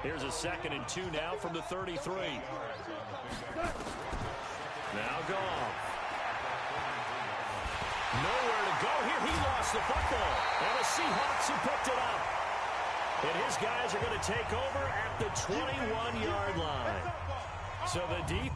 Here's a 2nd and 2 now from the 33. Now Goff. Nowhere to go here. He lost the football. And the Seahawks have picked it up. And his guys are going to take over at the 21-yard line. So the deep.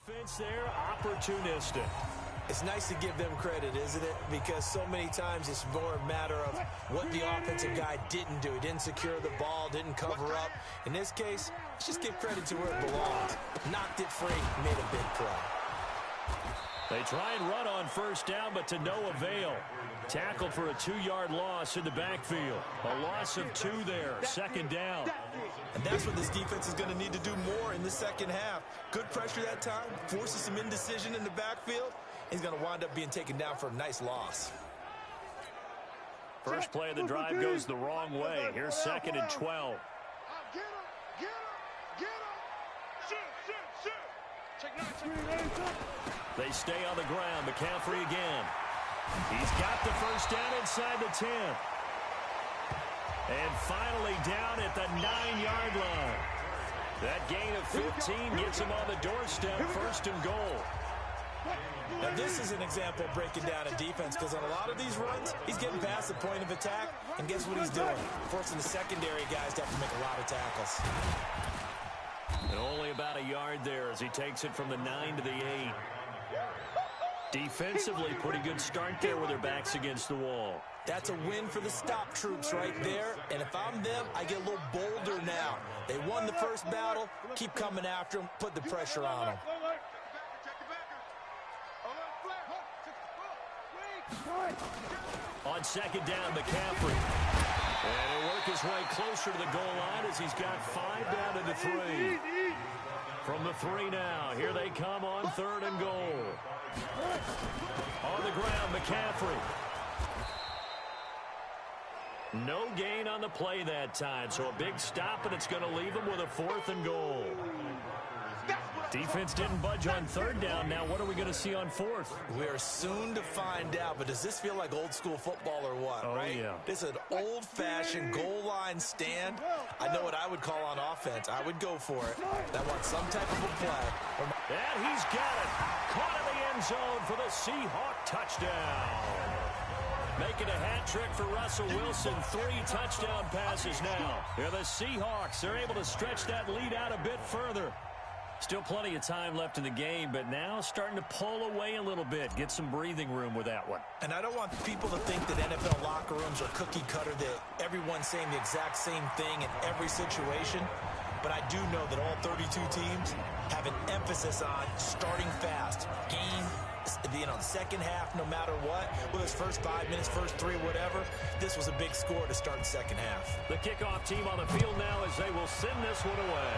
Defense there, opportunistic. It's nice to give them credit, isn't it? Because so many times it's more a matter of what the offensive guy didn't do. He didn't secure the ball, didn't cover up. In this case, let's just give credit to where it belongs. Knocked it free, made a big play. They try and run on first down, but to no avail. Tackled for a 2-yard loss in the backfield. A loss of 2 there, 2nd down. And that's what this defense is going to need to do more in the second half. Good pressure that time, forces some indecision in the backfield. He's going to wind up being taken down for a nice loss. First play of the drive goes the wrong way. Here's 2nd and 12. They stay on the ground. McCaffrey again. He's got the first down inside the 10. And finally down at the 9-yard line. That gain of 15 gets him on the doorstep, 1st and goal. Now this is an example of breaking down a defense, because on a lot of these runs, he's getting past the point of attack, and guess what he's doing? Forcing the secondary guys to have to make a lot of tackles. And only about a yard there as he takes it from the 9 to the 8. Defensively, pretty good start there with their backs against the wall. That's a win for the stop troops right there. And if I'm them, I get a little bolder now. They won the first battle. Keep coming after them. Put the pressure on them. On 2nd down, McCaffrey. And he'll work his way closer to the goal line as he's got 5 down to the 3. From the 3 now. Here they come on 3rd and goal. On the ground, McCaffrey. No gain on the play that time, so a big stop, and it's going to leave them with a 4th and goal. Defense didn't budge on 3rd down. Now what are we going to see on 4th? We're soon to find out, but does this feel like old school football or what, right? Yeah. This is an old-fashioned goal line stand. I know what I would call on offense. I would go for it. I want some type of a play. And he's got it. Caught in the end zone for the Seahawk touchdown. Making a hat trick for Russell Wilson. 3 touchdown passes now. They're the Seahawks. They're able to stretch that lead out a bit further. Still plenty of time left in the game, but now starting to pull away a little bit. Get some breathing room with that one. And I don't want people to think that NFL locker rooms are cookie cutter, that everyone's saying the exact same thing in every situation. But I do know that all 32 teams have an emphasis on starting fast. Game, the second half, no matter what. Whether it's first 5 minutes, first 3, whatever. This was a big score to start the second half. The kickoff team on the field now as they will send this one away.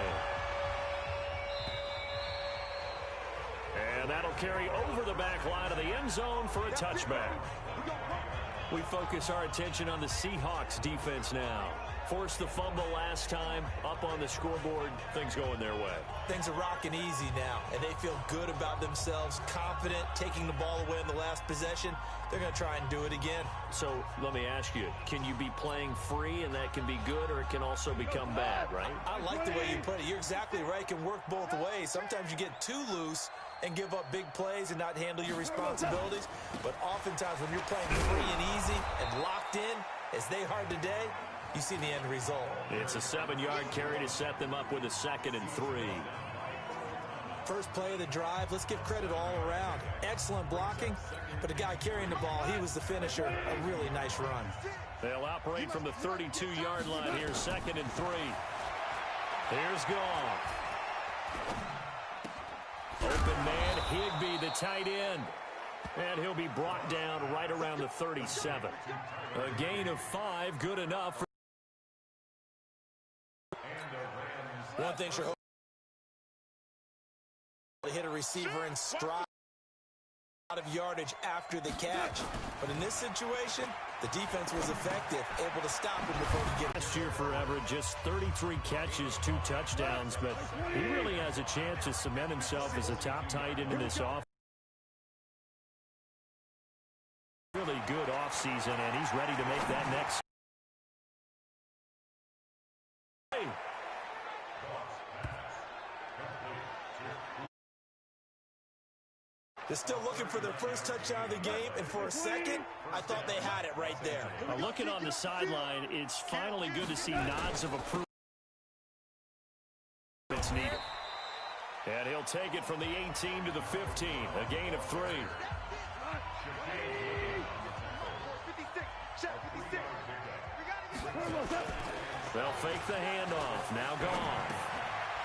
And that'll carry over the back line of the end zone for a touchback. We focus our attention on the Seahawks defense now. Forced the fumble last time, up on the scoreboard, things going their way. Things are rocking easy now, and they feel good about themselves, confident, taking the ball away in the last possession. They're going to try and do it again. So let me ask you, can you be playing free and that can be good, or it can also become bad, right? I like the way you put it. You're exactly right. It can work both ways. Sometimes you get too loose and give up big plays and not handle your responsibilities. But oftentimes when you're playing free and easy and locked in, as they are today, you see the end result. It's a 7-yard carry to set them up with a 2nd and 3. First play of the drive, let's give credit all around. Excellent blocking, but the guy carrying the ball, he was the finisher. A really nice run. They'll operate from the 32-yard line here, 2nd and 3. Here's Goff. Open man, Higbee, the tight end. And he'll be brought down right around the 37. A gain of 5, good enough. One thing sure to hit a receiver in stride. Of yardage after the catch. But in this situation, the defense was effective, able to stop him before he get. Last year for Everett, just 33 catches, 2 touchdowns, but he really has a chance to cement himself as a top tight end in this offense. Really good offseason, and he's ready to make that next. They're still looking for their first touchdown of the game, and for a second, I thought they had it right there. Looking on the sideline, it's finally good to see nods of approval. It's needed. And he'll take it from the 18 to the 15, a gain of 3. They'll fake the handoff. Now gone.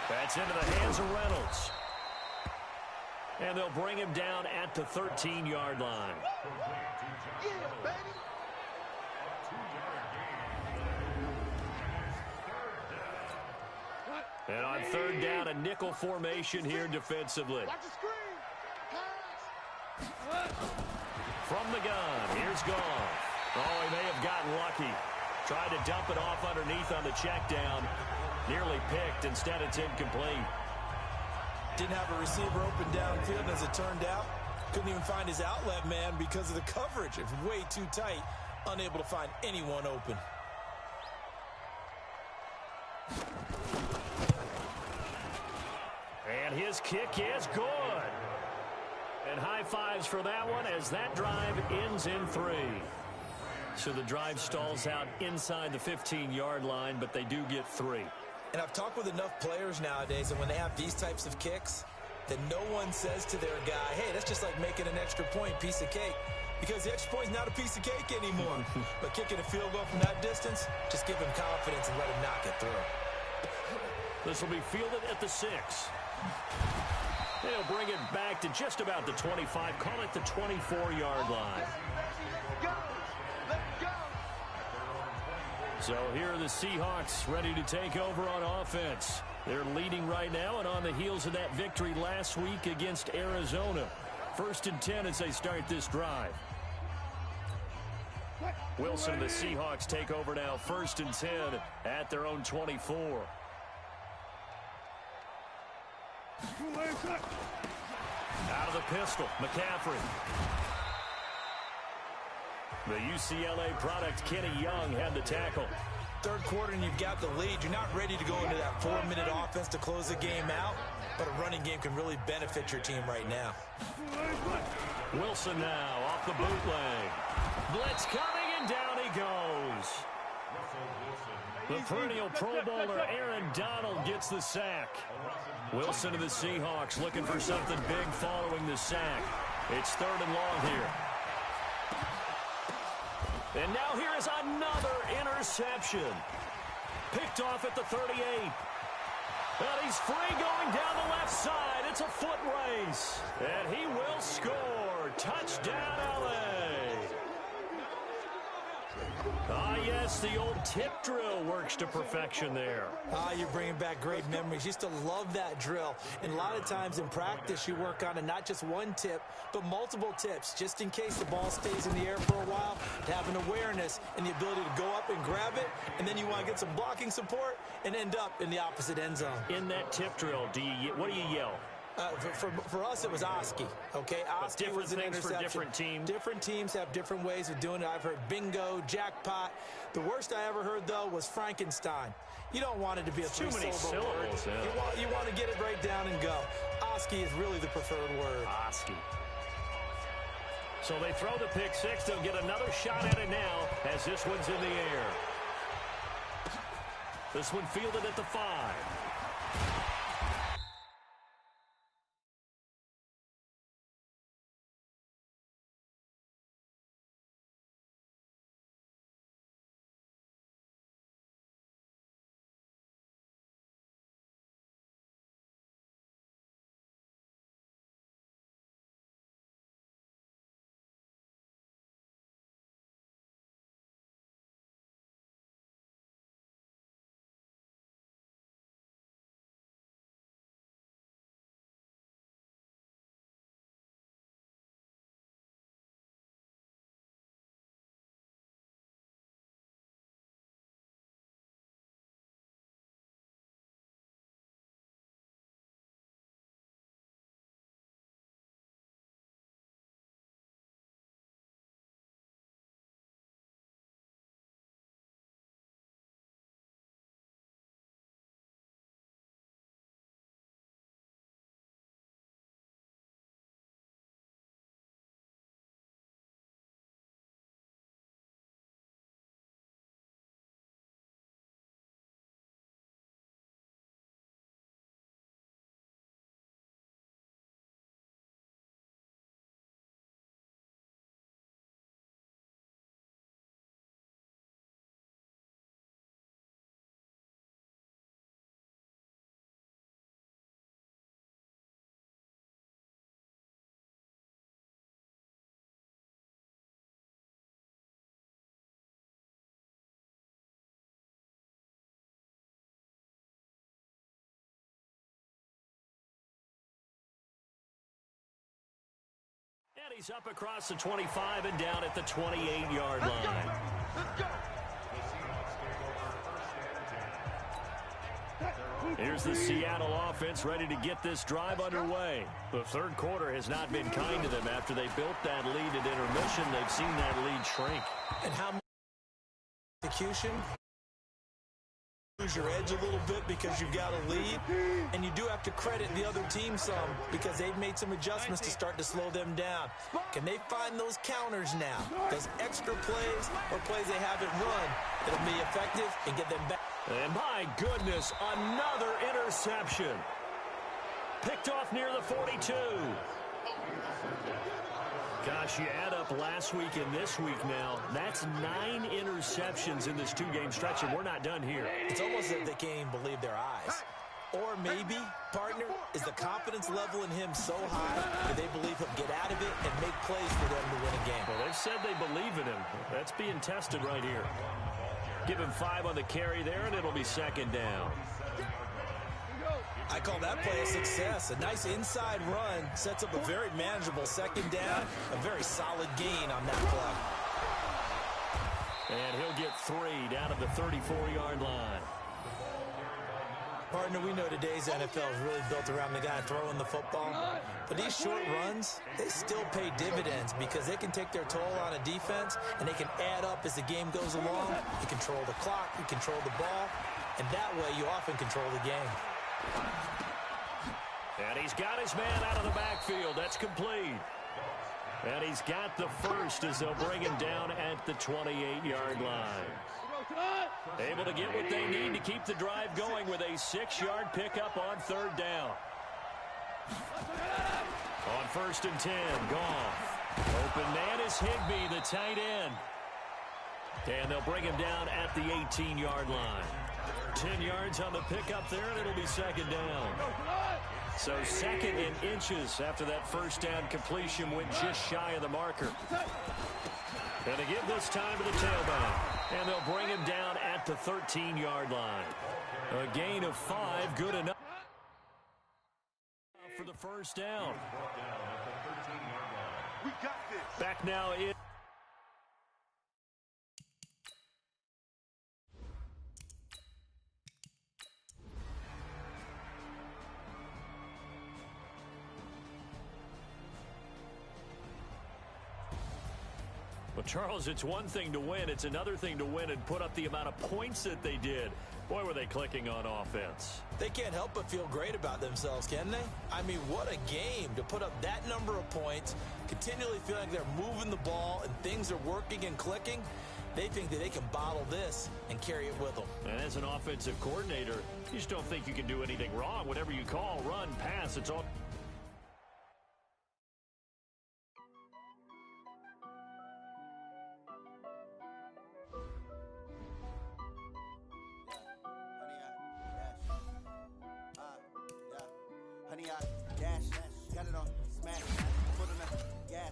That's into the hands of Reynolds. And they'll bring him down at the 13-yard line. And on third down, a nickel formation here defensively. From the gun, here's Goff. Oh, he may have gotten lucky. Tried to dump it off underneath on the check down. Nearly picked. Instead, it's incomplete. Didn't have a receiver open downfield, and as it turned out, couldn't even find his outlet man because of the coverage. It was way too tight, unable to find anyone open. And his kick is good. And high fives for that one as that drive ends in 3. So the drive stalls out inside the 15-yard line, but they do get 3. And I've talked with enough players nowadays, and when they have these types of kicks, that no one says to their guy, hey, that's just like making an extra point, piece of cake. Because the extra point's not a piece of cake anymore. But kicking a field goal from that distance, just give him confidence and let him knock it through. This will be fielded at the 6. They'll bring it back to just about the 25. Call it the 24-yard line. So here are the Seahawks ready to take over on offense. They're leading right now and on the heels of that victory last week against Arizona. 1st and 10 as they start this drive. Wilson and the Seahawks take over now. 1st and 10 at their own 24. Out of the pistol, McCaffrey. The UCLA product, Kenny Young, had the tackle. Third quarter and you've got the lead. You're not ready to go into that 4-minute offense to close the game out, but a running game can really benefit your team right now. Wilson now off the bootleg. Blitz coming, and down he goes. The perennial Pro Bowler Aaron Donald gets the sack. Wilson to the Seahawks looking for something big following the sack. It's 3rd and long here. And now here is another interception. Picked off at the 38. And he's free going down the left side. It's a foot race. And he will score. Touchdown, LA. Ah, yes, the old tip drill works to perfection there. Ah, you're bringing back great memories. Used to love that drill. And a lot of times in practice, you work on it, not just one tip, but multiple tips, just in case the ball stays in the air for a while, to have an awareness and the ability to go up and grab it, and then you want to get some blocking support and end up in the opposite end zone. In that tip drill, what do you yell? For us, it was Oski. Okay, Oski was an interception. For different teams. Different teams have different ways of doing it. I've heard bingo, jackpot. The worst I ever heard, though, was Frankenstein. You don't want it to be a three-syllable word. Yeah. You want to get it right down and go. Oski is really the preferred word. Oski. So they throw the pick 6. They'll get another shot at it now as this one's in the air. This one fielded at the 5. He's up across the 25 and down at the 28-yard line. Here's the Seattle offense ready to get this drive underway. The third quarter has not been kind to them. After they built that lead at intermission, they've seen that lead shrink. And how much execution? Lose your edge a little bit because you've got a lead, and you do have to credit the other team some because they've made some adjustments to start to slow them down. Can they find those counters now, those extra plays or plays they haven't run that'll be effective and get them back? And my goodness, another interception. Picked off near the 42. Gosh, you add up last week and this week now, that's 9 interceptions in this two-game stretch, and we're not done here. It's almost as if they can't even believe their eyes. Or maybe, partner, is the confidence level in him so high that they believe he'll get out of it and make plays for them to win a game. Well, they've said they believe in him. That's being tested right here. Give him 5 on the carry there, and it'll be second down. I call that play a success. A nice inside run sets up a very manageable second down. A very solid gain on that play. And he'll get 3 down at the 34-yard line. Partner, we know today's NFL is really built around the guy throwing the football. But these short runs, they still pay dividends because they can take their toll on a defense, and they can add up as the game goes along. You control the clock, you control the ball, and that way you often control the game. And he's got his man out of the backfield. That's complete. And he's got the first as they'll bring him down at the 28-yard line. Able to get what they need to keep the drive going with a 6-yard pickup on third down. On 1st and 10, Goff. Open man is Higbee, the tight end. And they'll bring him down at the 18-yard line. 10 yards on the pickup there, and it'll be second down. So second in inches after that first down completion went just shy of the marker. And they give this time to the tailback. And they'll bring him down at the 13-yard line. A gain of 5, good enough for the first down. Back now in. Well, Charles, it's one thing to win. It's another thing to win and put up the amount of points that they did. Boy, were they clicking on offense. They can't help but feel great about themselves, can they? I mean, what a game to put up that number of points, continually feeling like they're moving the ball and things are working and clicking. They think that they can bottle this and carry it with them. And as an offensive coordinator, you just don't think you can do anything wrong. Whatever you call, run, pass, it's all. Honey, I dash, got it on smash, foot on the gas,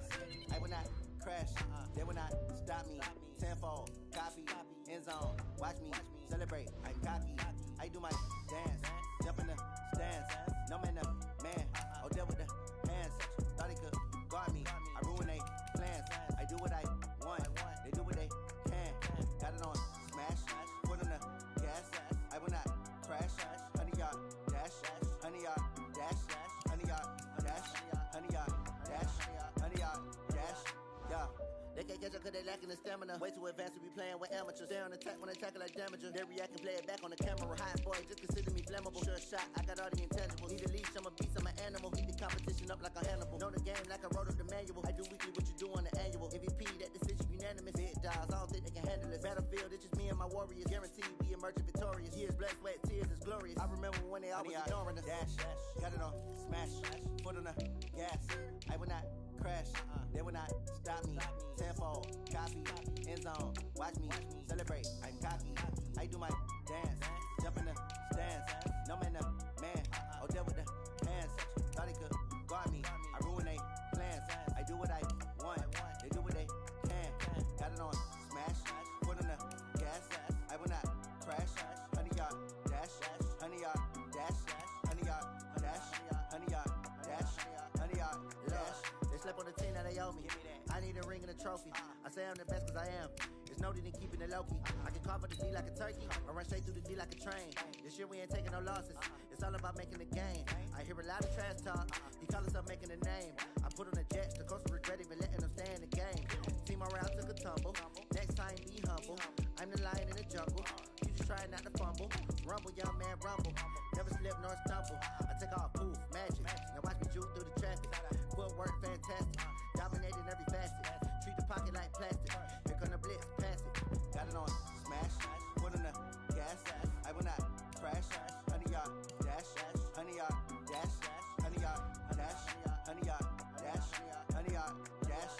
I will not crash, they will not stop me, tenfold, copy, end zone, watch me, celebrate, I'm cocky, I do my dance, jump in the stands, no man, man, oh, deal with the hands, thought he could guard me, I ruin they plans, I do what I want, they do what they can, got it on smash, foot on the gas, I will not crash, honey, y'all dash, honey, y'all dash, honey, y'all dash, honey, y'all dash, honey, y'all dash, yeah. They can't catch up cause they lacking the stamina. Way too advanced to be playing with amateurs. They on attack when they tackle like damager. They react and play it back on the camera. Hot boy, just consider me flammable. Sure shot, I got all the intangibles. Need a leash, I'm a beast, I'm an animal. Heat the competition up like a Hannibal. Know the game like I wrote up the manual. I do weekly what you do on the annual. MVP, that decision unanimous. Big dials, I don't think they can handle it. Battlefield, it's just me and my warriors. Guaranteed we emerging victorious. Years, blood, sweat, tears, is glorious. I remember when they always ignoring us. Dash, got it on smash, foot on the gas. I will not crash, they will not stop me. Tenfold, copy, end zone, watch me, celebrate, I'm cocky, I do my dance, jump in the stands, no man, oh, deal with the hands, thought he could guard me, I ruin they plans, I do what I want, they do what they can, got it on smash, foot on the gas, I will not crash, honey, y'all dash, honey, y'all dash, honey, y'all dash, honey, y'all dash, honey, y'all dash. They slept on the team, now they they owe me. I need a ring and a trophy. I say I'm the best cause I am. It's noted in keeping it low-key. I can carve up the D like a turkey, or run straight through the D like a train. This year we ain't taking no losses. It's all about making the game. I hear a lot of trash talk. He call himself making a name. I put on the Jets. The coach regret even letting them stay in the game. Team around took a tumble. Next time be humble. I'm the lion in the jungle. You just try not to fumble. Rumble, young man, rumble. Never slip nor stumble. I take off, poof, magic. Now watch me juke through the traffic. Footwork fantastic. Dominating every facet. Treat the pocket like plastic. Here come the blitz, pass it. Got it on smash. Put in the gas. I will not crash. 100-yard dash. 100-yard dash. 100-yard dash. 100-yard dash. 100-yard dash.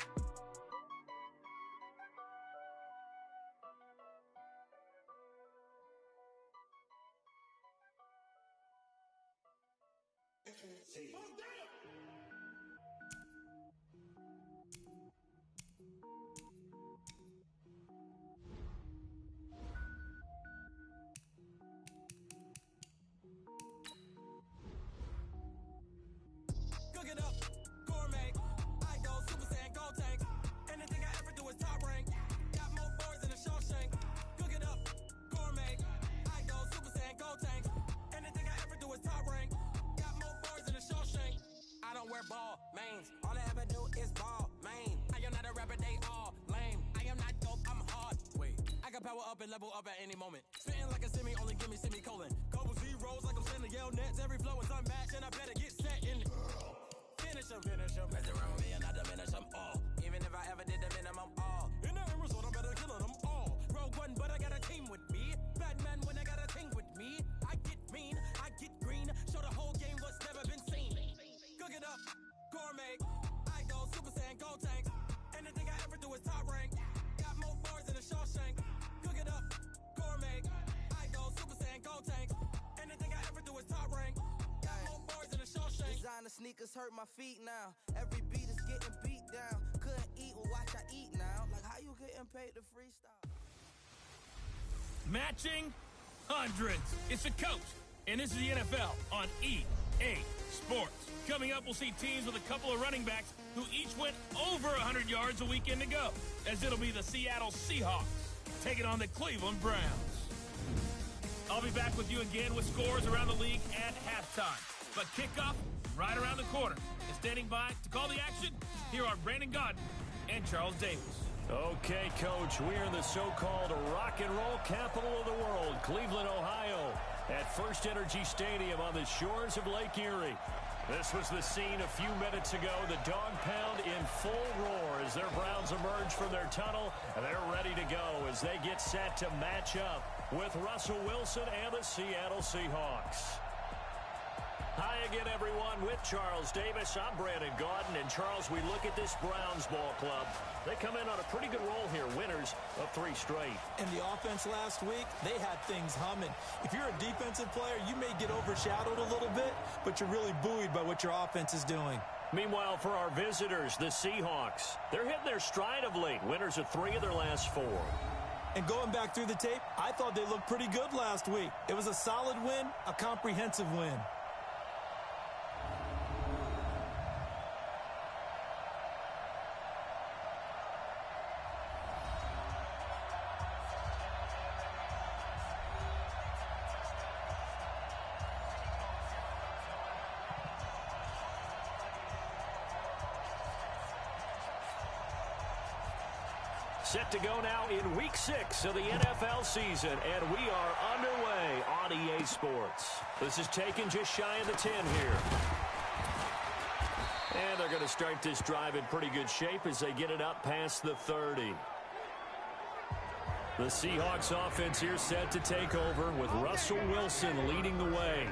Cook it up, gourmet. I go Super Saiyan, gold tank. Anything I ever do is top rank. Got more boards than a Shawshank. Cook it up, gourmet. I go Super Saiyan, gold tank. Anything I ever do is top rank. Got more boards than a Shawshank. I don't wear ball mains. All I ever do is ball main. I am not a rapper, they all lame. I am not dope, I'm hard. Wait, I can power up and level up at any moment. Spitting like a semi, only give me semicolon. Couple zeros like I'm sending yell nets. Every flow is unmatched and I better get set in. Finish them. Mess around with me and I diminish them all. Even if I ever did the minimum all. In the end result, I'm better killing them all. Rogue One, but I got a team with me. Batman when I got a team with me. I get mean, I get green. Show the whole game what's never been seen. Cook it up, gourmet. I go Super Saiyan, gold tank. Anything I ever do is top rank. Got more boards than a Shawshank. Cook it up, gourmet. I go Super Saiyan, gold tank. Anything I ever do is top rank. Got more boards than a Shawshank. Designer sneakers hurt my feet now. Every beat is getting beat down. Couldn't eat, well watch I eat now. Like how you getting paid to freestyle? Matching hundreds. It's the coach, and this is the NFL on EA Sports. Coming up, we'll see teams with a couple of running backs who each went over 100 yards a weekend ago, as it'll be the Seattle Seahawks taking on the Cleveland Browns. I'll be back with you again with scores around the league at halftime. But kickoff right around the corner. And standing by to call the action, here are Brandon Gaudin and Charles Davis. Okay, Coach, we are in the so-called rock and roll capital of the world, Cleveland, Ohio, at First Energy Stadium on the shores of Lake Erie. This was the scene a few minutes ago. The dog pound in full roar as their Browns emerge from their tunnel, and they're ready to go as they get set to match up with Russell Wilson and the Seattle Seahawks. Hi again, everyone, with Charles Davis. I'm Brandon Gaudin, and Charles, we look at this Browns ball club. They come in on a pretty good roll here, winners of 3 straight. In the offense last week, they had things humming. If you're a defensive player, you may get overshadowed a little bit, but you're really buoyed by what your offense is doing. Meanwhile, for our visitors, the Seahawks, they're hitting their stride of late. Winners of 3 of their last 4. And going back through the tape, I thought they looked pretty good last week. It was a solid win, a comprehensive win. Set to go now in Week 6 of the NFL season, and we are underway on EA Sports. This is taken just shy of the 10 here. And they're going to start this drive in pretty good shape as they get it up past the 30. The Seahawks offense here set to take over with Russell Wilson leading the way.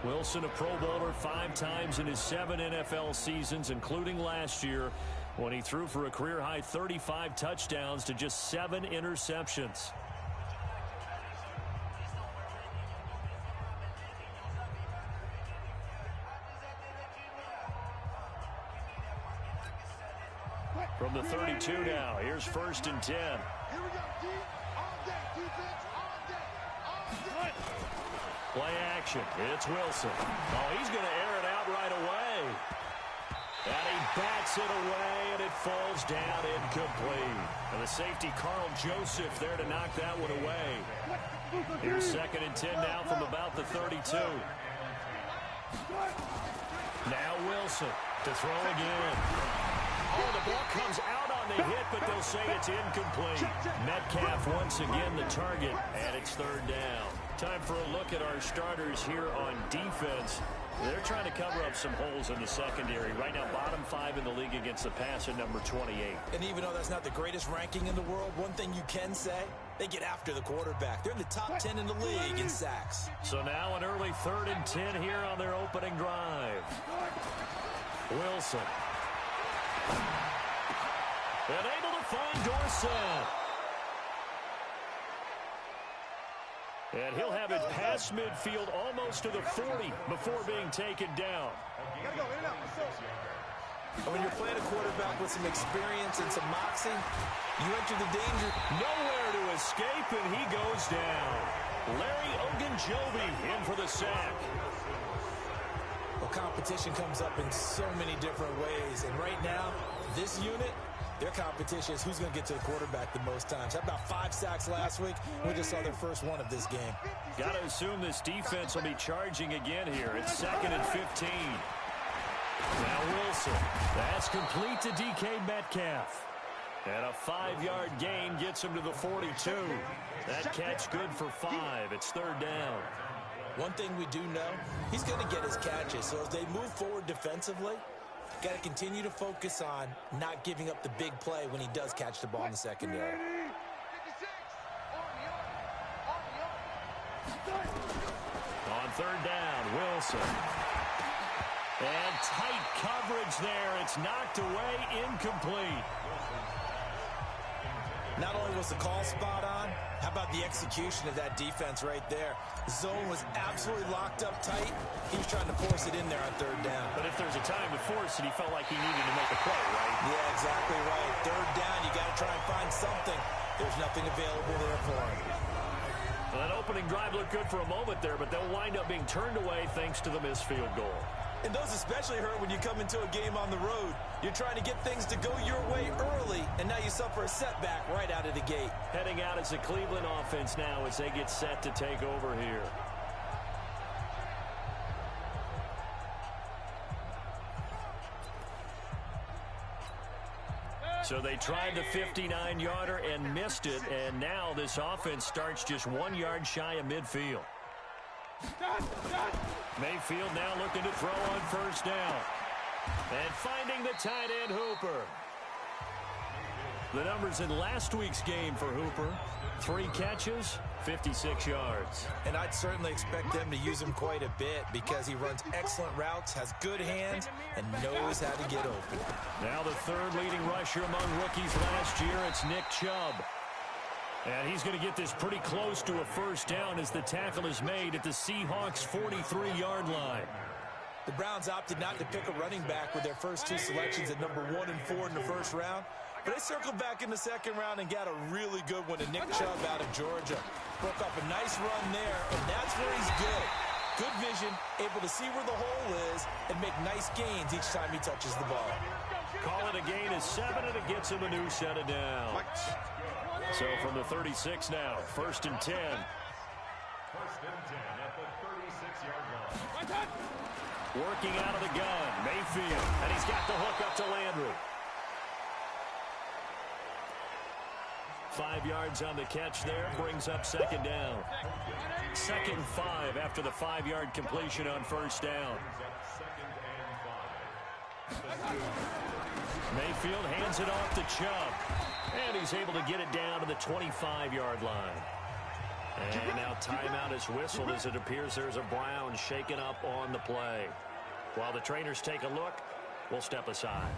Wilson, a Pro Bowler 5 times in his 7 NFL seasons, including last year, when he threw for a career-high 35 touchdowns to just 7 interceptions. From the 32 now, here's 1st and 10. Here we go, deep, all day, defense, all day, all day. Play action, it's Wilson. Oh, he's going to air it out right away. And he bats it away, and it falls down incomplete. And the safety, Carl Joseph, there to knock that one away. Here's 2nd and 10 now from about the 32. Now Wilson to throw again. Oh, the ball comes out on the hit, but they'll say it's incomplete. Metcalf once again the target, and it's 3rd down. Time for a look at our starters here on defense. They're trying to cover up some holes in the secondary. Right now, bottom 5 in the league against the pass at number 28. And even though that's not the greatest ranking in the world, one thing you can say, they get after the quarterback. They're in the top 10 in the league in sacks. So now an early 3rd and 10 here on their opening drive. Wilson. And able to find Dorsett. And he'll have it past midfield almost to the 40 before being taken down. When you're playing a quarterback with some experience and some moxie, you enter the danger. Nowhere to escape, and he goes down. Larry Ogunjobi in for the sack. Well, competition comes up in so many different ways. And right now, this unit, their competition is who's going to get to the quarterback the most times. Had about 5 sacks last week. We just saw their first one of this game. Got to assume this defense will be charging again here. It's 2nd and 15. Now Wilson. That's complete to DK Metcalf. And a 5-yard gain gets him to the 42. That catch good for 5. It's 3rd down. One thing we do know, he's going to get his catches. So as they move forward defensively, got to continue to focus on not giving up the big play when he does catch the ball in the secondary. On 3rd down, Wilson. And tight coverage there. It's knocked away, incomplete. Not only was the call spot on, how about the execution of that defense right there? Zone was absolutely locked up tight. He was trying to force it in there on 3rd down. But if there's a time to force it, he felt like he needed to make a play, right? Yeah, exactly right. 3rd down, you got to try and find something. There's nothing available there for him. Well, that opening drive looked good for a moment there, but they'll wind up being turned away thanks to the missed field goal. And those especially hurt when you come into a game on the road. You're trying to get things to go your way early, and now you suffer a setback right out of the gate. Heading out as the Cleveland offense now as they get set to take over here. So they tried the 59-yarder and missed it, and now this offense starts just 1 yard shy of midfield. Mayfield now looking to throw on 1st down. And finding the tight end, Hooper. The numbers in last week's game for Hooper. 3 catches, 56 yards. And I'd certainly expect them to use him quite a bit because he runs excellent routes, has good hands, and knows how to get open. Now the 3rd leading rusher among rookies last year, it's Nick Chubb. And he's going to get this pretty close to a 1st down as the tackle is made at the Seahawks' 43-yard line. The Browns opted not to pick a running back with their first 2 selections at number 1 and 4 in the 1st round. But they circled back in the 2nd round and got a really good one in Nick Chubb out of Georgia. Broke up a nice run there, and that's where he's good. Good vision, able to see where the hole is, and make nice gains each time he touches the ball. Call it a gain of 7, and it gets him a new set of downs. So from the 36 now, 1st and 10. 1st and 10 at the 36-yard line. Working out of the gun, Mayfield, and he's got the hook up to Landry. 5 yards on the catch there, brings up 2nd down. 2nd and 5 after the 5-yard completion on 1st down. Mayfield hands it off to Chubb. And he's able to get it down to the 25-yard line. And now timeout is whistled as it appears there's a Brown shaken up on the play. While the trainers take a look, we'll step aside.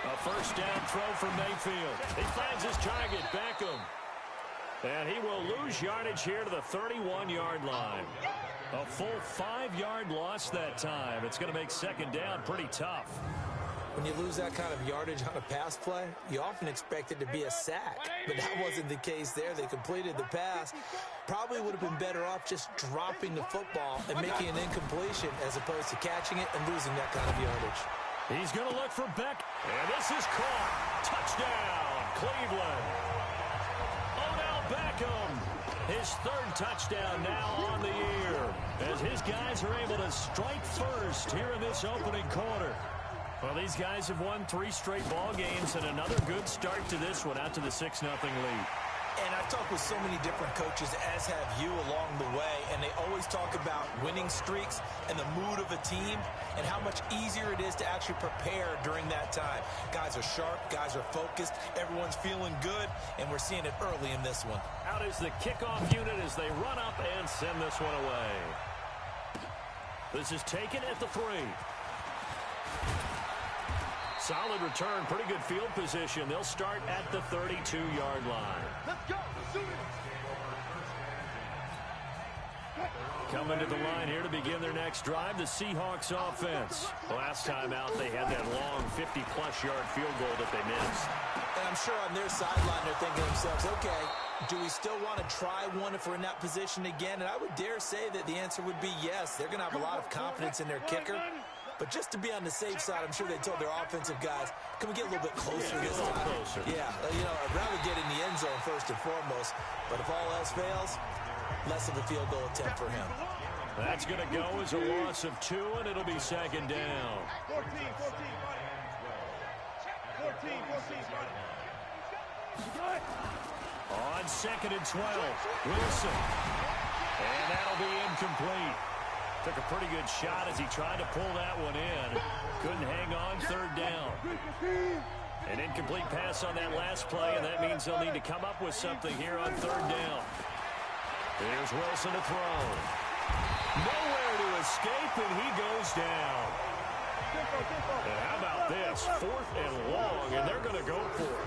A 1st down throw from Mayfield. He finds his target, Beckham. And he will lose yardage here to the 31-yard line. A full 5-yard loss that time. It's going to make second down pretty tough. When you lose that kind of yardage on a pass play, you often expect it to be a sack. But that wasn't the case there. They completed the pass. Probably would have been better off just dropping the football and making an incompletion as opposed to catching it and losing that kind of yardage. He's going to look for Beck. And this is caught. Touchdown, Cleveland. Odell Beckham. His third touchdown now on the year as his guys are able to strike first here in this opening quarter. Well, these guys have won 3 straight ball games and another good start to this one out to the 6-0 lead. And I've talked with so many different coaches, as have you, along the way, and they always talk about winning streaks and the mood of a team and how much easier it is to actually prepare during that time. Guys are sharp, guys are focused, everyone's feeling good, and we're seeing it early in this one. Out is the kickoff unit as they run up and send this one away. This is taken at the 3. Solid return, pretty good field position. They'll start at the 32-yard line. Let's go. Shoot it. Coming to the line here to begin their next drive, the Seahawks offense. Last time out, they had that long 50-plus yard field goal that they missed. And I'm sure on their sideline they're thinking to themselves, okay, do we still want to try one if we're in that position again? And I would dare say that the answer would be yes. They're going to have a lot of confidence in their kicker. But just to be on the safe side, I'm sure they told their offensive guys, can we get a little bit closer this time? Closer. Yeah, I'd rather get in the end zone first and foremost. But if all else fails, less of a field goal attempt for him. That's going to go as a loss of 2, and it'll be second down. 14. On 2nd and 12, Wilson. And that'll be incomplete. Took a pretty good shot as he tried to pull that one in. Couldn't hang on, 3rd down. An incomplete pass on that last play, and that means they'll need to come up with something here on 3rd down. Here's Wilson to throw. Nowhere to escape, and he goes down. And how about this? 4th and long, and they're going to go for it.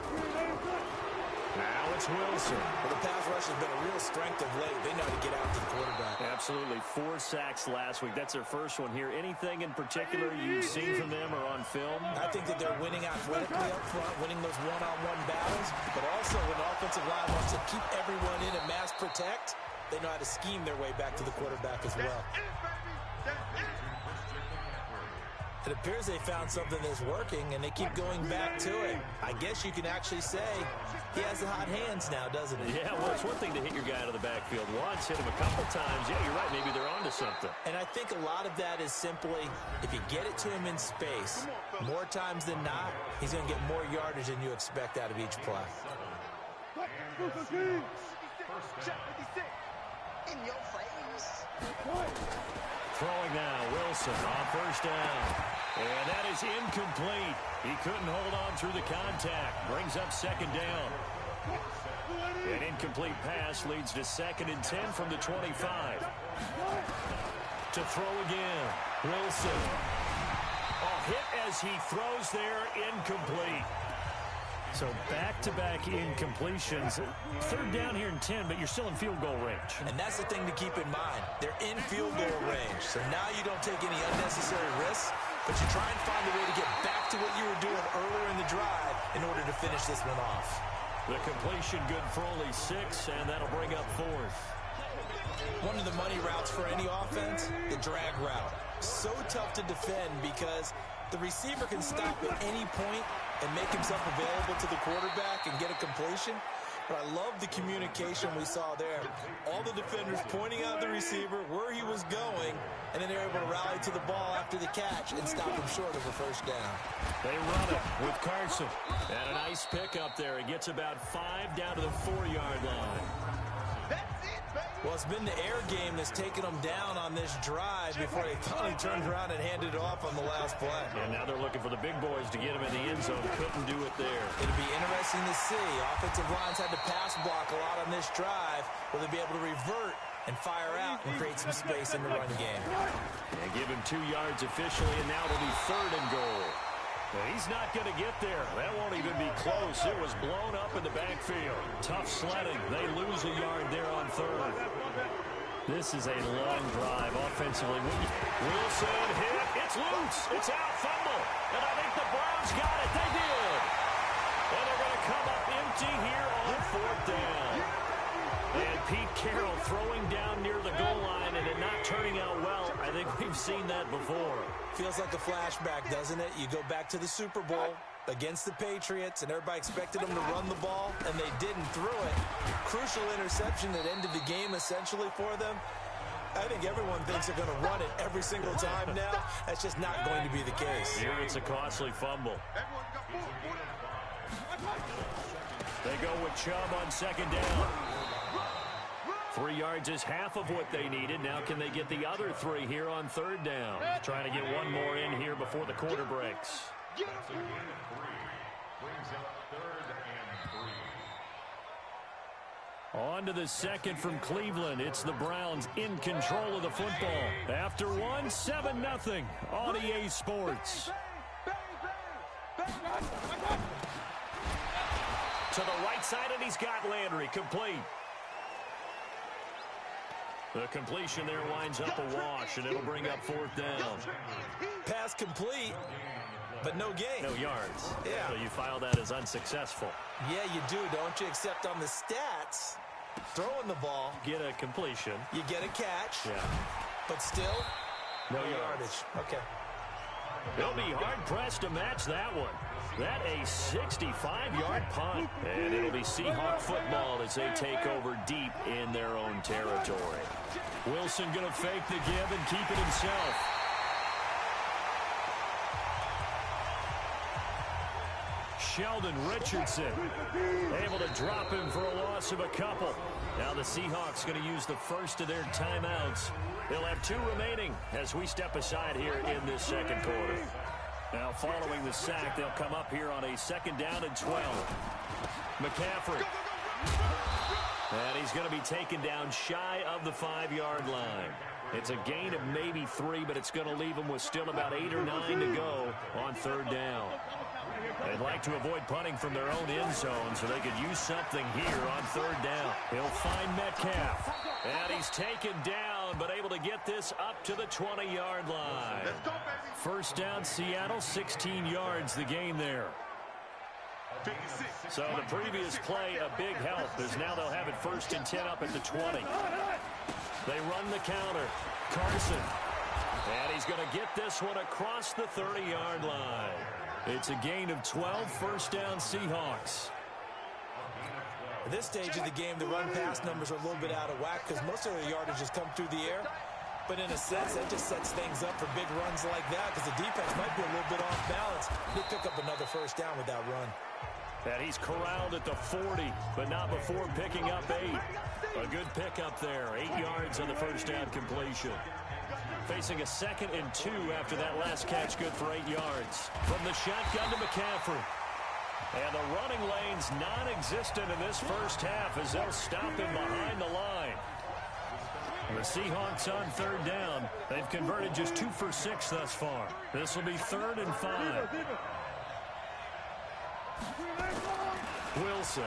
Now it's Wilson. Well, the pass rush has been a real strength of late. They know how to get out to the quarterback. Absolutely. 4 sacks last week. That's their first one here. Anything in particular you've seen from them or on film? I think that they're winning athletically up front, winning those one-on-one battles, but also when the offensive line wants to keep everyone in and mass protect, they know how to scheme their way back to the quarterback as well. It appears they found something that's working, and they keep going back to it. I guess you can actually say he has the hot hands now, doesn't he? Yeah, well, it's one thing to hit your guy out of the backfield once, hit him a couple times. Yeah, you're right. Maybe they're onto something. And I think a lot of that is simply, if you get it to him in space, more times than not, he's going to get more yardage than you expect out of each play. In your face. Throwing now, Wilson on 1st down. And that is incomplete. He couldn't hold on through the contact. Brings up 2nd down. An incomplete pass leads to 2nd and 10 from the 25. To throw again, Wilson. Hit as he throws there, incomplete. So back-to-back incompletions. 3rd down here in 10, but you're still in field goal range. And that's the thing to keep in mind. They're in field goal range. So now you don't take any unnecessary risks, but you try and find a way to get back to what you were doing earlier in the drive in order to finish this one off. The completion good for only 6, and that'll bring up 4th. One of the money routes for any offense, the drag route. So tough to defend because the receiver can stop at any point and make himself available to the quarterback and get a completion. But I love the communication we saw there. All the defenders pointing out the receiver, where he was going, and then they're able to rally to the ball after the catch and stop him short of a 1st down. They run it with Carson. And a nice pickup there. He gets about 5 down to the 4-yard line. Well, it's been the air game that's taken them down on this drive before they finally turned around and handed it off on the last play. And now they're looking for the big boys to get him in the end zone. Couldn't do it there. It'll be interesting to see. Offensive lines had to pass block a lot on this drive. Will they be able to revert and fire out and create some space in the run game? And give him 2 yards officially, and now it'll be 3rd and goal. He's not going to get there. That won't even be close. It was blown up in the backfield. Tough sledding. They lose a yard there on third. This is a long drive offensively. Wilson hit. It's loose. It's out. Fumble. And I think the Browns got it. They did. And they're going to come up empty here on fourth down. And Pete Carroll throwing down near the goal line and it not turning out well. I think we've seen that before. Feels like a flashback, doesn't it? You go back to the Super Bowl against the Patriots, and everybody expected them to run the ball, and they didn't throw it. Crucial interception that ended the game essentially for them. I think everyone thinks they're going to run it every single time now. That's just not going to be the case. Here it's a costly fumble. They go with Chubb on second down. 3 yards is half of what they needed. Now can they get the other 3 here on third down? Trying to get one more in here before the quarter breaks. On to the second from Cleveland. It's the Browns in control of the football. After one, 7-0 on EA Sports. To the right side, and he's got Landry complete. The completion there winds up a wash, and it'll bring up fourth down. Pass complete, but no gain. No yards. Yeah. So you file that as unsuccessful. Yeah, you do, don't you? Except on the stats, throwing the ball. Get a completion. You get a catch. Yeah. But still, no yardage. Okay. They'll be hard-pressed to match that one. That a 65-yard punt. And it'll be Seahawk football as they take over deep in their own territory. Wilson going to fake the give and keep it himself. Sheldon Richardson able to drop him for a loss of a couple. Now the Seahawks going to use the first of their timeouts. They'll have 2 remaining as we step aside here in this second quarter. Now following the sack, they'll come up here on a second down and 12. McCaffrey. And he's going to be taken down shy of the 5-yard line. It's a gain of maybe 3, but it's going to leave them with still about 8 or 9 to go on third down. They'd like to avoid punting from their own end zone so they could use something here on third down. He'll find Metcalf. And he's taken down, but able to get this up to the 20-yard line. First down, Seattle, 16 yards the gain there. So the previous play, a big help, as now they'll have it first and 10 up at the 20. They run the counter. Carson. And he's going to get this one across the 30-yard line. It's a gain of 12, first down Seahawks. At this stage of the game, the run-pass numbers are a little bit out of whack because most of the yardage has come through the air. But in a sense, that just sets things up for big runs like that because the defense might be a little bit off balance. They pick up another first down with that run. And he's corralled at the 40, but not before picking up 8. A good pickup there, 8 yards on the first down completion. Facing a second and 2 after that last catch, good for 8 yards. From the shotgun to McCaffrey. And the running lane's non-existent in this first half as they'll stop him behind the line. The Seahawks on third down. They've converted just 2 for 6 thus far. This will be 3rd and 5. Wilson.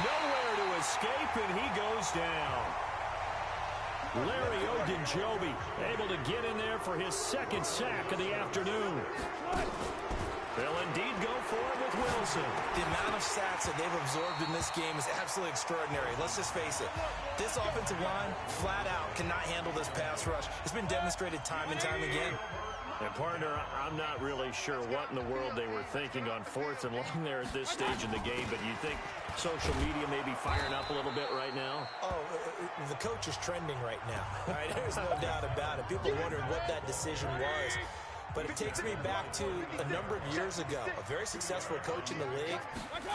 Nowhere to escape, and he goes down. Larry Ogunjobi able to get in there for his second sack of the afternoon. They'll indeed go for it with Wilson. The amount of sacks that they've absorbed in this game is absolutely extraordinary. Let's just face it. This offensive line, flat out, cannot handle this pass rush. It's been demonstrated time and time again. And, partner, I'm not really sure what in the world they were thinking on 4th and long there at this stage in the game, but you think social media may be firing up a little bit right now? Oh, the coach is trending right now. All right, there's no doubt about it. People wondering what that decision was. But it takes me back to a number of years ago. A very successful coach in the league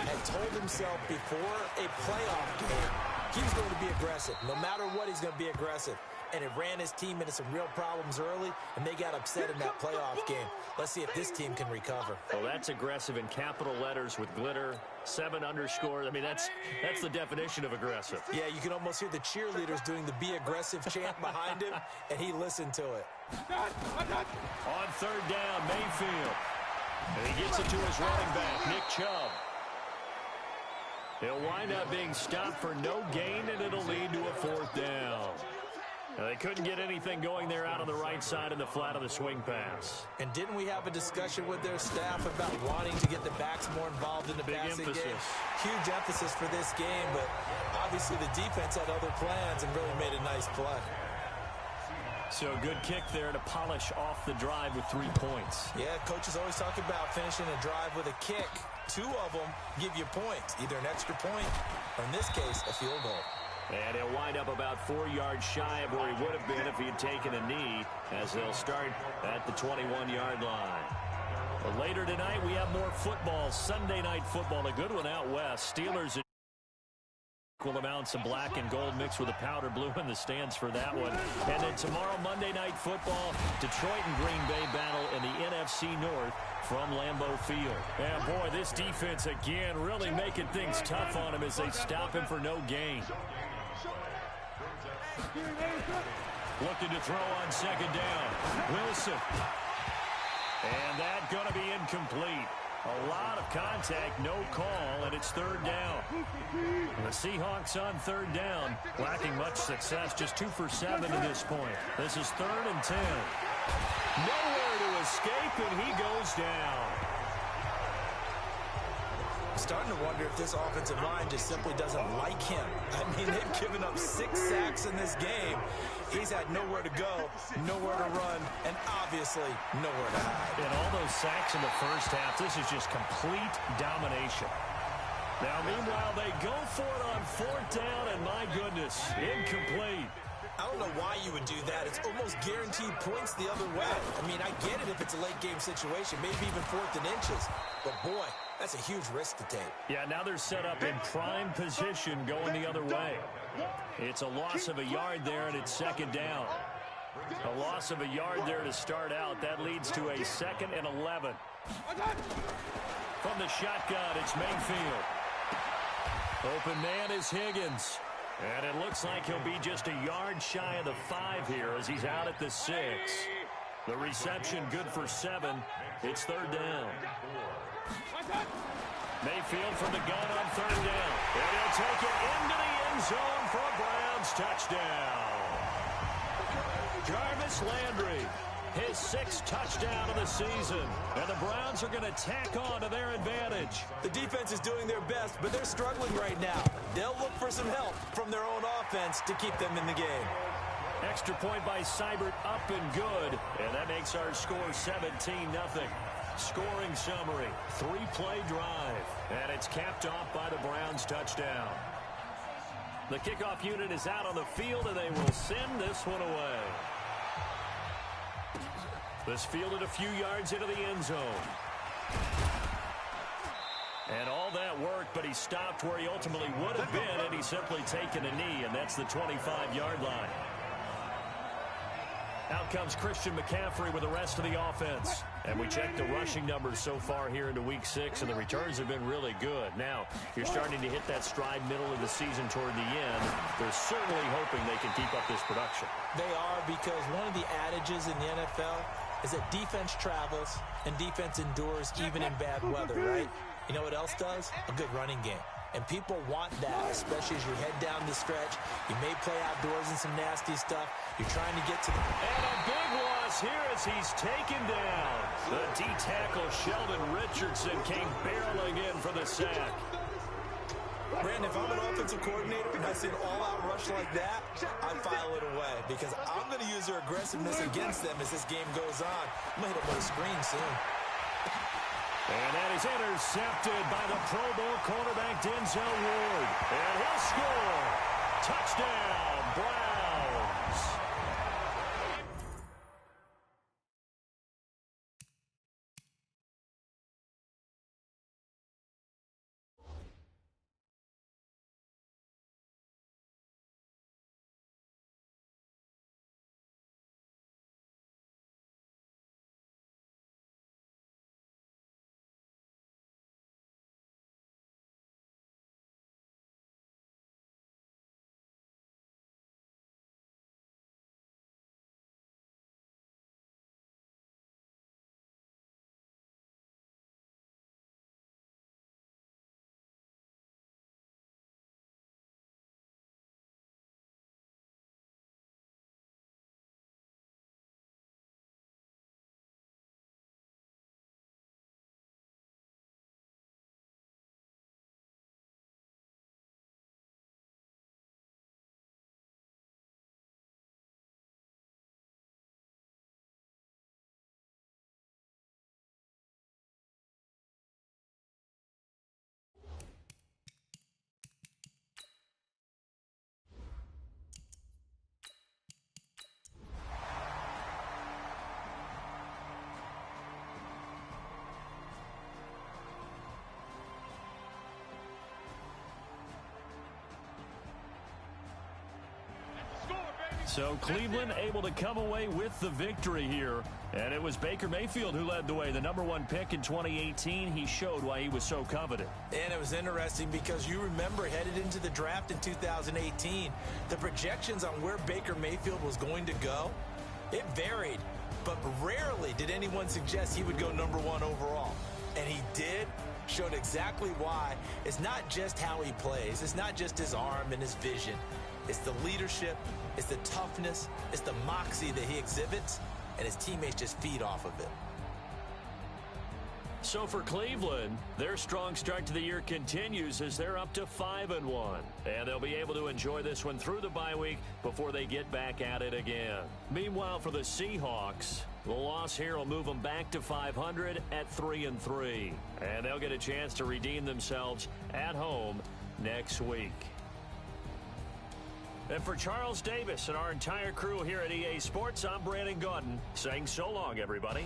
had told himself before a playoff game he was going to be aggressive. No matter what, he's going to be aggressive. and it ran his team into some real problems early, and they got upset in that playoff game. Let's see if this team can recover. Well, that's aggressive in capital letters with glitter, 7 underscores. I mean, that's the definition of aggressive. Yeah, you can almost hear the cheerleaders doing the be aggressive chant behind him, and he listened to it. On third down, Mayfield. And he gets it to his running back, Nick Chubb. He'll wind up being stopped for no gain, and it'll lead to a 4th down. Now, they couldn't get anything going there out on the right side in the flat of the swing pass. And didn't we have a discussion with their staff about wanting to get the backs more involved in the passing game? Huge emphasis for this game, but obviously the defense had other plans and really made a nice play. So a good kick there to polish off the drive with 3 points. Yeah, coaches always talk about finishing a drive with a kick. 2 of them give you points, either an extra point or, in this case, a field goal. And he'll wind up about 4 yards shy of where he would have been if he had taken a knee, as they'll start at the 21-yard line. But later tonight, we have more football, Sunday night football, a good one out west. Steelers equal amounts of black and gold mixed with a powder blue in the stands for that one. And then tomorrow, Monday Night Football, Detroit and Green Bay battle in the NFC North from Lambeau Field. And boy, this defense again really making things tough on him as they stop him for no gain. Looking to throw on second down. Wilson. And that going to be incomplete. A lot of contact, no call, and it's 3rd down. The Seahawks on 3rd down, lacking much success, just 2 for 7 to this point. This is 3rd and 10. Nowhere to escape, and he goes down. I'm starting to wonder if this offensive line just simply doesn't like him. I mean, they've given up 6 sacks in this game. He's had nowhere to go, nowhere to run, and obviously nowhere to hide. And all those sacks in the first half, this is just complete domination. Now, meanwhile, they go for it on 4th down, and my goodness, incomplete. I don't know why you would do that. It's almost guaranteed points the other way. I mean, I get it if it's a late-game situation, maybe even 4th and inches. But, boy, that's a huge risk to take. Yeah, now they're set up in prime position going the other way. It's a loss of a yard there, and it's 2nd down. A loss of a yard there to start out. That leads to a 2nd and 11. From the shotgun, it's Mayfield. Open man is Higgins. And it looks like he'll be just a yard shy of the 5 here as he's out at the 6. The reception good for 7. It's 3rd down. Mayfield from the gun on 3rd down. And he'll take it into the end zone for a Browns touchdown. Jarvis Landry, his 6th touchdown of the season. And the Browns are going to tack on to their advantage. The defense is doing their best, but they're struggling right now. They'll look for some help from their own offense to keep them in the game. Extra point by Seibert, up and good. And that makes our score 17-0. Scoring summary, 3-play drive. And it's capped off by the Browns touchdown. The kickoff unit is out on the field, and they will send this one away. This fielded a few yards into the end zone. And all that work, but he stopped where he ultimately would have been, and he's simply taken a knee, and that's the 25-yard line. Out comes Christian McCaffrey with the rest of the offense. And we check the rushing numbers so far here into Week 6, and the returns have been really good. Now, you're starting to hit that stride middle of the season toward the end. They're certainly hoping they can keep up this production. They are, because one of the adages in the NFL is that defense travels and defense endures even in bad weather, right? You know what else does? A good running game. And people want that, especially as you head down the stretch. You may play outdoors in some nasty stuff. You're trying to get to the... And a big loss here as he's taken down. The D-tackle Sheldon Richardson came barreling in for the sack. Brandon, if I'm an offensive coordinator and I see an all-out rush like that, I'd file it away because I'm going to use their aggressiveness against them as this game goes on. I'm going to hit them with a screen soon. And that is intercepted by the Pro Bowl quarterback Denzel Ward. And he'll score. Touchdown, Browns. So Cleveland able to come away with the victory here. And it was Baker Mayfield who led the way. The #1 pick in 2018. He showed why he was so coveted. And it was interesting because you remember headed into the draft in 2018, the projections on where Baker Mayfield was going to go, it varied. But rarely did anyone suggest he would go #1 overall. And he did. Showed exactly why. It's not just how he plays. It's not just his arm and his vision. It's the leadership. It's the toughness. It's the moxie that he exhibits. And his teammates just feed off of it. So for Cleveland, their strong start to the year continues as they're up to 5-1. And they'll be able to enjoy this one through the bye week before they get back at it again. Meanwhile, for the Seahawks, the loss here will move them back to 500 at 3-3. And they'll get a chance to redeem themselves at home next week. And for Charles Davis and our entire crew here at EA Sports, I'm Brandon Gaudin saying so long, everybody.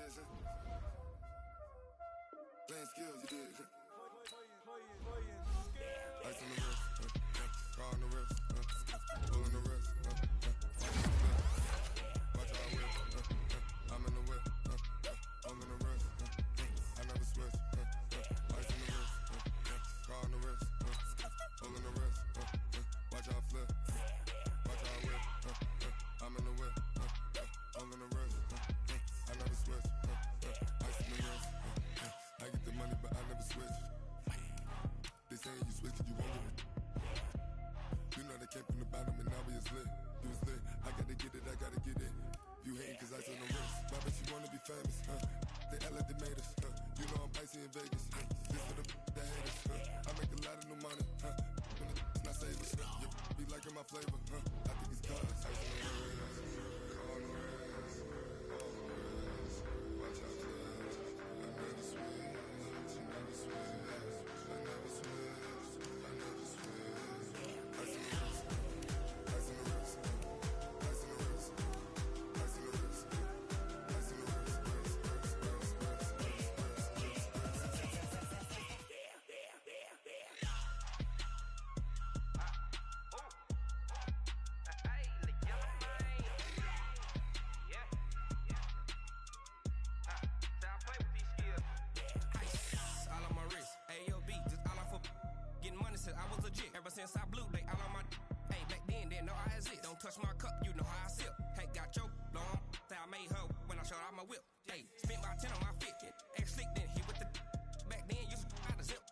dancing. Playing skills, you did. Ice on the wrist, car on the wrist, pull on the wrist, watch how I whip, I'm in the whip, I'm in the wrist, I never switch, ice on the wrist, car on the wrist, pull on the wrist, watch how I flip, watch how I whip, I'm in the whip, I'm in the wrist, I never switch, ice on the wrist, I get the money but I never switch. They saying you switch 'cause you won't get it. You know they came from the bottom and now we is lit. You was lit, I gotta get it, I gotta get it. You hating 'cause I on the wrist. My bitch, you wanna be famous, They Ella, they made us, You know I'm icy in Vegas, This for the haters, I make a lot of new money, When it's not savers, You be liking my flavor, I think it's cause ice on the wrist, on the wrist, on the wrist. Watch out, cuz I never switch, I never switch. I never switch, I never switch. Ice on the wrist, ice on the wrist, ice on the wrist, ice on the wrist, ice on the wrist, I was legit. Ever since I blew, they all on my hey, back then, didn't know I exist. Don't touch my cup, you know how I sip. Hey, got your long, say I made her when I showed out my whip. Hey, spent about 10 on my fit. Ex-slick, then hit with the back then, used to out the zip.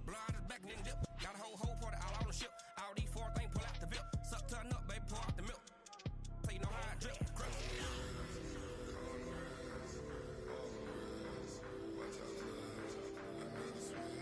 Blow out his back, then dip. Got a whole party all on the ship. All these four things, pull out the VIP. Suck, turn up, baby, pour out the milk. So you know how I drip. Crunch. watch out, cuz I never switch,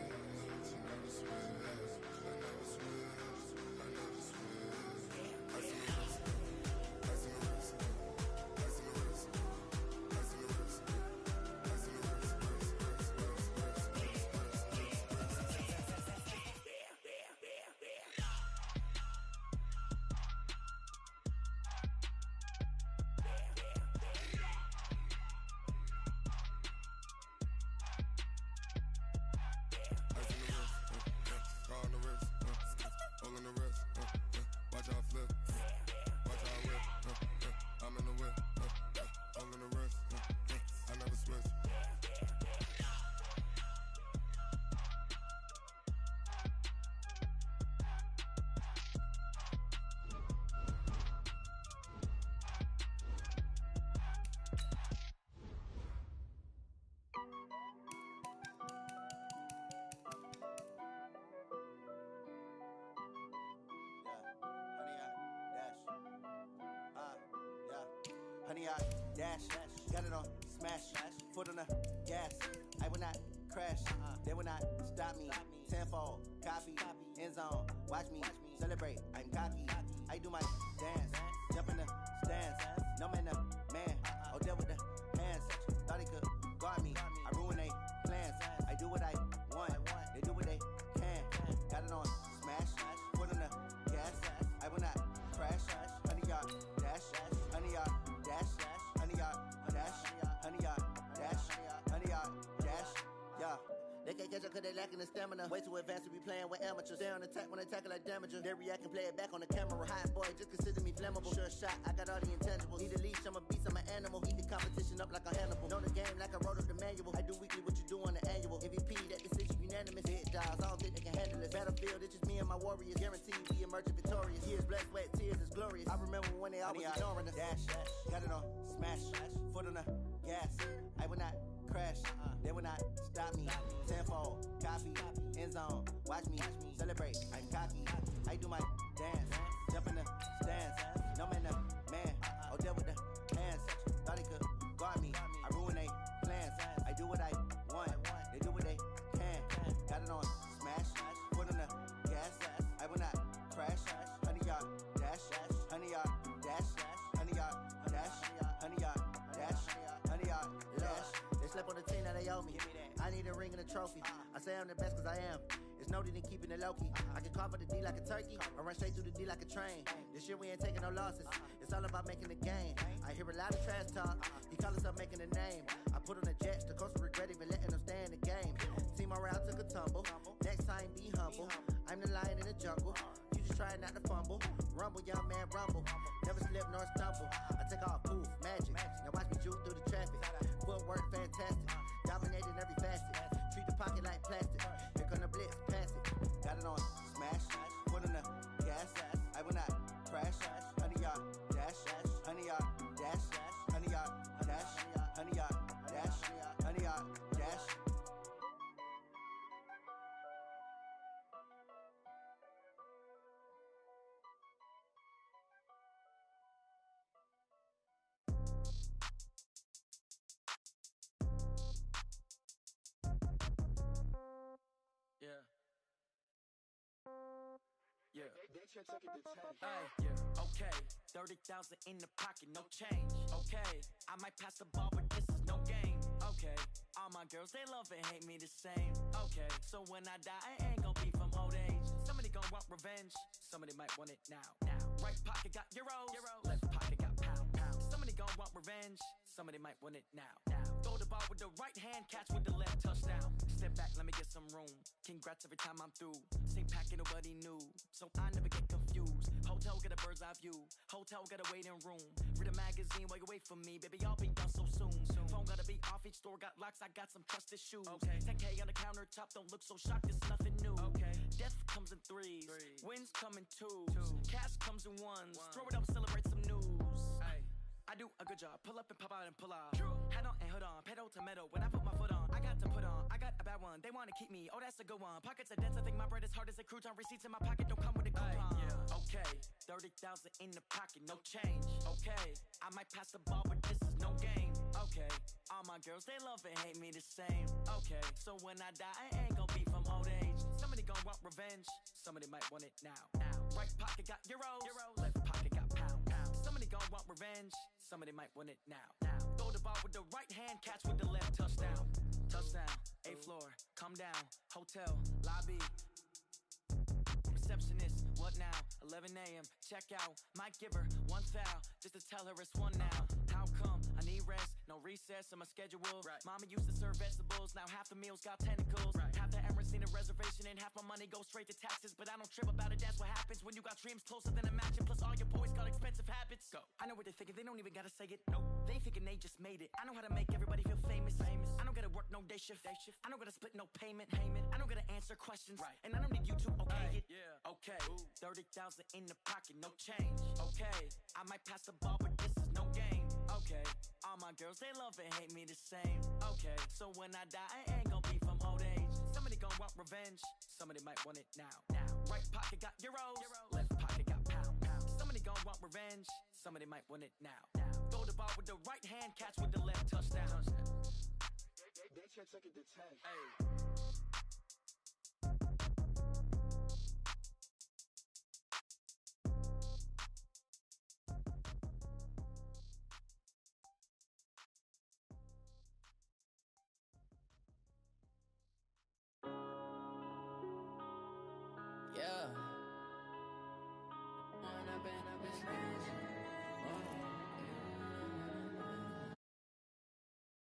I never switch. Honey, I dash, got it on, smash, foot on the gas. I will not crash, they will not stop me. Tenfold, copy, end zone, watch me celebrate. I'm cocky, I do my dance, jump in the stands. No man, the man, oh, deal with the hands. Thought he could guard me, I ruin they plans. I do what I want, they do what they can. Got it on, smash, foot on the gas. I will not crash, honey, y'all dash, honey, y'all dash, honey, y'all dash, honey, y'all dash, honey, y'all dash, yeah. They can't catch up cause they lacking the stamina. Way too advanced to be playing with amateurs. Stay on attack when they tackle like damager. They react and play it back on the camera. Hot boy, just consider me flammable. Sure shot, I got all the intangibles. Need a leash, I'm a beast, I'm an animal. Eat the competition up like a Hannibal. Know the game like I wrote up the manual. I do weekly what you do on the annual. MVP, that decision unanimous. Hit jobs, I don't think they can handle this. Battlefield, it's just me and my warriors. Guaranteed we emerging victorious. Years, blood, sweat, tears, it's glorious. I remember when they always ignoring us. Dash, got it on, smash, foot on the gas. I will not crash, they will not stop me. Tenfold, copy, end zone, watch me celebrate. I'm cocky, I do my dance, jump in the stands. No man, the man, oh, deal with the hands. Thought he could guard me, I ruin they plans. I do what I want, they do what they can. Got it on, smash, foot on the gas. I will not crash, honey, y'all dash, honey, y'all dash, honey, y'all dash, honey, y'all dash, honey, y'all dash. They slept on the team that they owe me. I need a ring and a trophy. I say I'm the best cause I am. It's noted in keeping it low-key. I can carve up the D like a turkey or run straight through the D like a train. This year we ain't taking no losses. It's all about making the game. I hear a lot of trash talk. He call himself making a name. I Put on the jets, the coast regret even letting them stay in the game. See my route took a tumble. Next time be humble. I'm the lion in the jungle. You just try not to fumble. Rumble, young man, rumble. Never slip nor stumble. I take off, poof, magic. Now watch me juke through the traffic. Footwork fantastic. Dominating every facet. Treat the pocket like plastic. Here come the blitz, pass it. Got it on smash. Put on the gas. I will not crash. 100 yard dash. 100 yard dash. 100 yard dash. 100 yard dash. 100 yard dash. Yeah. Yeah. Hey, yeah. Okay. 30,000 in the pocket, no change. Okay. I might pass the ball, but this is no game. Okay. All my girls, they love and hate me the same. Okay. So when I die, I ain't gon' be from old age. Somebody gon' want revenge. Somebody might want it now. Right pocket got euros. Left pocket got pound. Somebody gon' want revenge. Somebody might want it now. Throw the ball with the right hand, catch with the left, touchdown. Step back, let me get some room. Congrats every time I'm through. Same packet, nobody knew, so I never get confused. Hotel got a bird's eye view. Hotel got a waiting room. Read a magazine while you wait for me, baby. I'll be done so soon. Phone gotta be off. Each store got locks. I got some trusted shoes. 10K on the countertop. Don't look so shocked. It's nothing new. Death comes in threes. Wins come in twos. Cash comes in ones. Throw it up, celebrate some news. I do a good job. Pull up and pop out and pull out. Head on and hood on. Pedal to metal. When I put my foot on, I got to put on. I got a bad one. They want to keep me. Oh, that's a good one. Pockets are dense. I think my bread is hard as a crouton. Receipts in my pocket don't come with a coupon. Okay. 30,000 in the pocket. No change. Okay. I might pass the ball, but this is no game. Okay. All my girls, they love and hate me the same. Okay. So when I die, I ain't gon' be from old age. Somebody gon' want revenge. Somebody might want it now. Right pocket got euros. Left pocket got pound. Somebody gon' want revenge. Somebody might want it now. Throw the ball with the right hand, catch with the left, touchdown. Touchdown, 8th floor, come down, hotel, lobby. Receptionist, what now? 11 a.m., check out. Might give her one foul, just to tell her it's one now. How come? I need rest, no recess in my schedule. Mama used to serve vegetables, now half the meals got tentacles. Half the Emirates need a reservation and half my money goes straight to taxes. But I don't trip about it, that's what happens when you got dreams closer than a mansion. Plus all your boys got expensive habits. Go. I know what they're thinking, they don't even gotta say it. Nope. They thinking they just made it. I know how to make everybody feel famous. I don't gotta work no day shift. I don't gotta split no payment. I don't gotta answer questions. And I don't need you to okay it. Okay. 30,000 in the pocket, no change. Okay. I might pass the ball, but this is no game. Okay. All my girls, they love and hate me the same. Okay. So when I die, I ain't gon' be from old age. Somebody gon' want revenge. Somebody might want it now. Right pocket got euros. Left pocket got pound. Somebody gon' want revenge. Somebody might want it now. Throw the ball with the right hand, catch with the left, touchdown. They check it to 10.